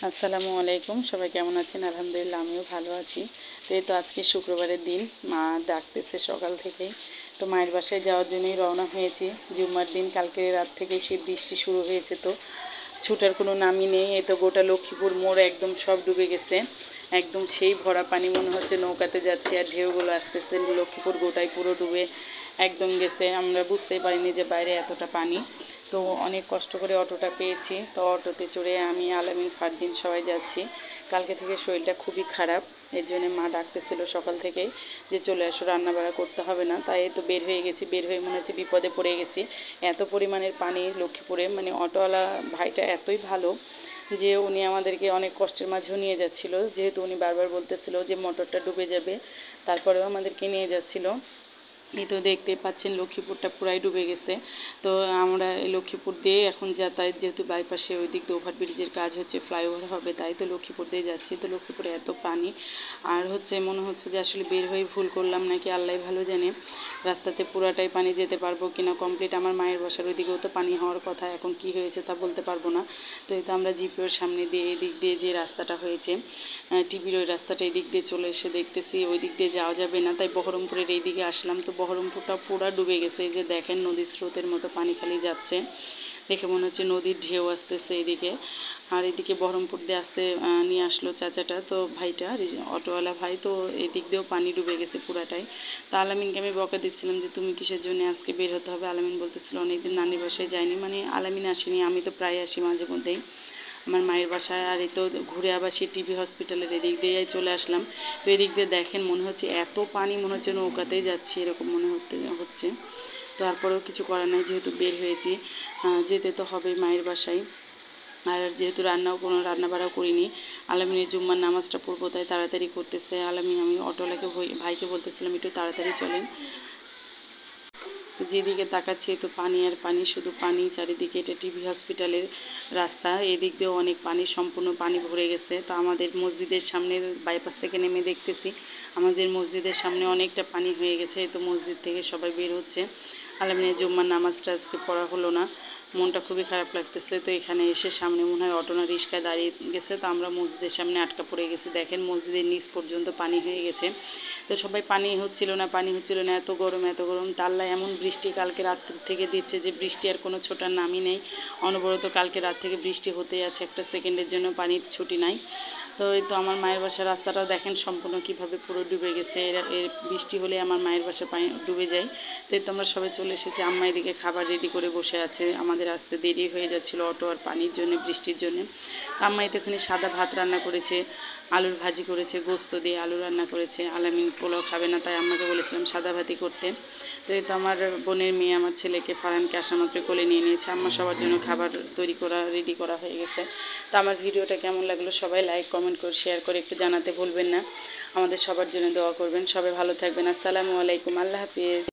আসসালামু আলাইকুম, সবাই কেমন আছেন? আলহামদুলিল্লাহ আমিও ভালো আছি। তো এই তো আজকে শুক্রবারের দিন, মা ডাকতেছে সকাল থেকেই। তো মায়ের বাসায় যাওয়ার জন্যই রওনা হয়েছি। জুম্মার দিন কালকে রাত থেকেই শীত বৃষ্টি শুরু হয়েছে, তো ছুটার কোনো নামই নেই। এই তো গোটা লক্ষ্মীপুর মোড় একদম সব ডুবে গেছে, একদম সেই ভরা পানি, মনে হচ্ছে নৌকাতে যাচ্ছি আর ঢেউগুলো আসতেছে। লক্ষ্মীপুর গোটাই পুরো ডুবে একদম গেছে, আমরা বুঝতেই পারিনি যে বাইরে এতটা পানি। তো অনেক কষ্ট করে অটোটা পেয়েছি, তো অটোতে চড়ে আমি, আলামিন, ফারদিন সবাই যাচ্ছি। কালকে থেকে শরীরটা খুবই খারাপ, এর জন্য মা ডাকতেছিল সকাল থেকেই যে চলে আসো, রান্নাবাড়া করতে হবে না। তাই তো বের হয়ে গেছি, বের হয়ে মনে হচ্ছে বিপদে পড়ে গেছি। এত পরিমাণের পানি লক্ষ্মীপুরে, মানে অটোওয়ালা ভাইটা এতই ভালো যে উনি আমাদেরকে অনেক কষ্টের মাঝেও নিয়ে যাচ্ছিল, যেহেতু উনি বারবার বলতেছিল যে মোটরটা ডুবে যাবে, তারপরেও আমাদেরকে নিয়ে যাচ্ছিল। এই তো দেখতে পাচ্ছেন লক্ষ্মীপুরটা পুরাই ডুবে গেছে। তো আমরা এই লক্ষ্মীপুর দিয়ে এখন যাতায়াত, যেহেতু বাইপাসে ওই দিক দিয়ে ওভারব্রিজের কাজ হচ্ছে, ফ্লাইওভার হবে, তাই তো লক্ষ্মীপুর দিয়ে যাচ্ছি। তো লক্ষ্মীপুরে এত পানি, আর মনে হচ্ছে যে আসলে বের হয়ে ভুল করলাম নাকি আল্লাহ ভালো জানে। রাস্তাতে পুরাটাই পানি, যেতে পারবো কিনা কমপ্লিট। আমার মায়ের বাসার ওইদিকেও তো পানি হওয়ার কথা, এখন কি হয়েছে তা বলতে পারবো না। তো এই তো আমরা জিপিওর সামনে দিয়ে এই দিক দিয়ে যে রাস্তাটা হয়েছে, টিভির ওই রাস্তাটা, এই দিক দিয়ে চলে এসে দেখতেছি ওই দিক দিয়ে যাওয়া যাবে না, তাই বহরমপুরের এই দিকে আসলাম। তো বহরমপুরটা পুরা ডুবে গেছে, এই যে দেখেন নদীর স্রোতের মতো পানি খালি যাচ্ছে, দেখে মনে হচ্ছে নদীর ঢেউ আসতেছে এদিকে। আর এদিকে বহরমপুর দিয়ে আসতে নিয়ে আসলো চাচাটা, তো ভাইটা, অটোওয়ালা ভাই, তো এদিক দিয়েও পানি ডুবে গেছে পুরাটাই। তো আলামিনকে আমি বকা দিচ্ছিলাম যে তুমি কিসের জন্য আজকে বের হতে হবে। আলামিন বলতেছিল অনেকদিন নানির বাসায় যায়নি, মানে আলামিন আসেনি, আমি তো প্রায় আসি মাঝে মধ্যেই আমার মায়ের বাসায়। আর এই তো ঘুরে আবার সেই টিভি হসপিটালের এদিক দিয়ে চলে আসলাম। তো এদিক দিয়ে দেখেন মনে হচ্ছে এত পানি, মনে হচ্ছে নৌকাতেই যাচ্ছি এরকম মনে হচ্ছে। তারপরেও কিছু করার নাই, যেহেতু বের হয়েছি, যেতে তো হবে মায়ের বাসায়। আর যেহেতু কোনো রান্নাবাড়াও করিনি, আলামিনের জুম্মার নামাজটা পড়বো তাই তাড়াতাড়ি করতেছে আলামিন। আমি অটোওয়ালাকে ভাইকে বলতেছিলাম একটু তাড়াতাড়ি চলেন। তো যেদিকে তাকাচ্ছি তো পানি আর পানি, শুধু পানি চারিদিকে। এটা টিভি হসপিটালের রাস্তা, এদিক দিয়েও অনেক পানি, সম্পূর্ণ পানি ভরে গেছে। তো আমাদের মসজিদের সামনে বাইপাস থেকে নেমে দেখতেছি আমাদের মসজিদের সামনে অনেকটা পানি হয়ে গেছে। তো মসজিদ থেকে সবাই বের হচ্ছে। আলামিনের জুম্মার নামাজটা আজকে পড়া হলো না, মনটা খুবই খারাপ লাগতেছে। তো এখানে এসে সামনে মনে হয় অটো না রিক্সায় দাঁড়িয়ে গেছে, তো আমরা মসজিদের সামনে আটকা পড়ে গেছি। দেখেন মসজিদের নিচ পর্যন্ত পানি হয়ে গেছে। তো সবাই পানি হচ্ছিল না, পানি হচ্ছিল না, এত গরম এত গরম। তা আল্লাহ এমন বৃষ্টি কালকে রাত্রি থেকে দিচ্ছে যে বৃষ্টি আর কোনো ছোটার নামই নেই। অনবরত কালকে রাত থেকে বৃষ্টি হতেই আছে, একটা সেকেন্ডের জন্য পানির ছুটি নাই। তো এই তো আমার মায়ের বাসার রাস্তাটাও দেখেন সম্পূর্ণ কীভাবে পুরো ডুবে গেছে। এর বৃষ্টি হলে আমার মায়ের বাসা পানি ডুবে যায়। তো এই তো আমরা সবাই চলে এসেছি, আম্মা এদিকে খাবার রেডি করে বসে আছে। আমাদের আসতে দেরি হয়ে যাচ্ছিলো অটো আর পানির জন্য, বৃষ্টির জন্য। তো আম্মা তো এখানে সাদা ভাত রান্না করেছে, আলুর ভাজি করেছে, গোস্ত দিয়ে আলু রান্না করেছে। আলামিন পোলাও খাবে না, তাই আম্মাকে বলেছিলাম সাদা ভাতই করতে। তো এই তো আমার বোনের মেয়ে আমার ছেলেকে, ফারহানকে আসা মাত্র কোলে নিয়ে নিয়েছে। আম্মা সবার জন্য খাবার রেডি করা হয়ে গেছে। তো আমার ভিডিওটা কেমন লাগলো সবাই লাইক কমেন্ট করে শেয়ার করে একটু জানাতে ভুলবেন না। আমাদের সবার জন্য দোয়া করবেন। সবাই ভালো থাকবেন। আসসালামু আলাইকুম, আল্লাহ হাফিজ।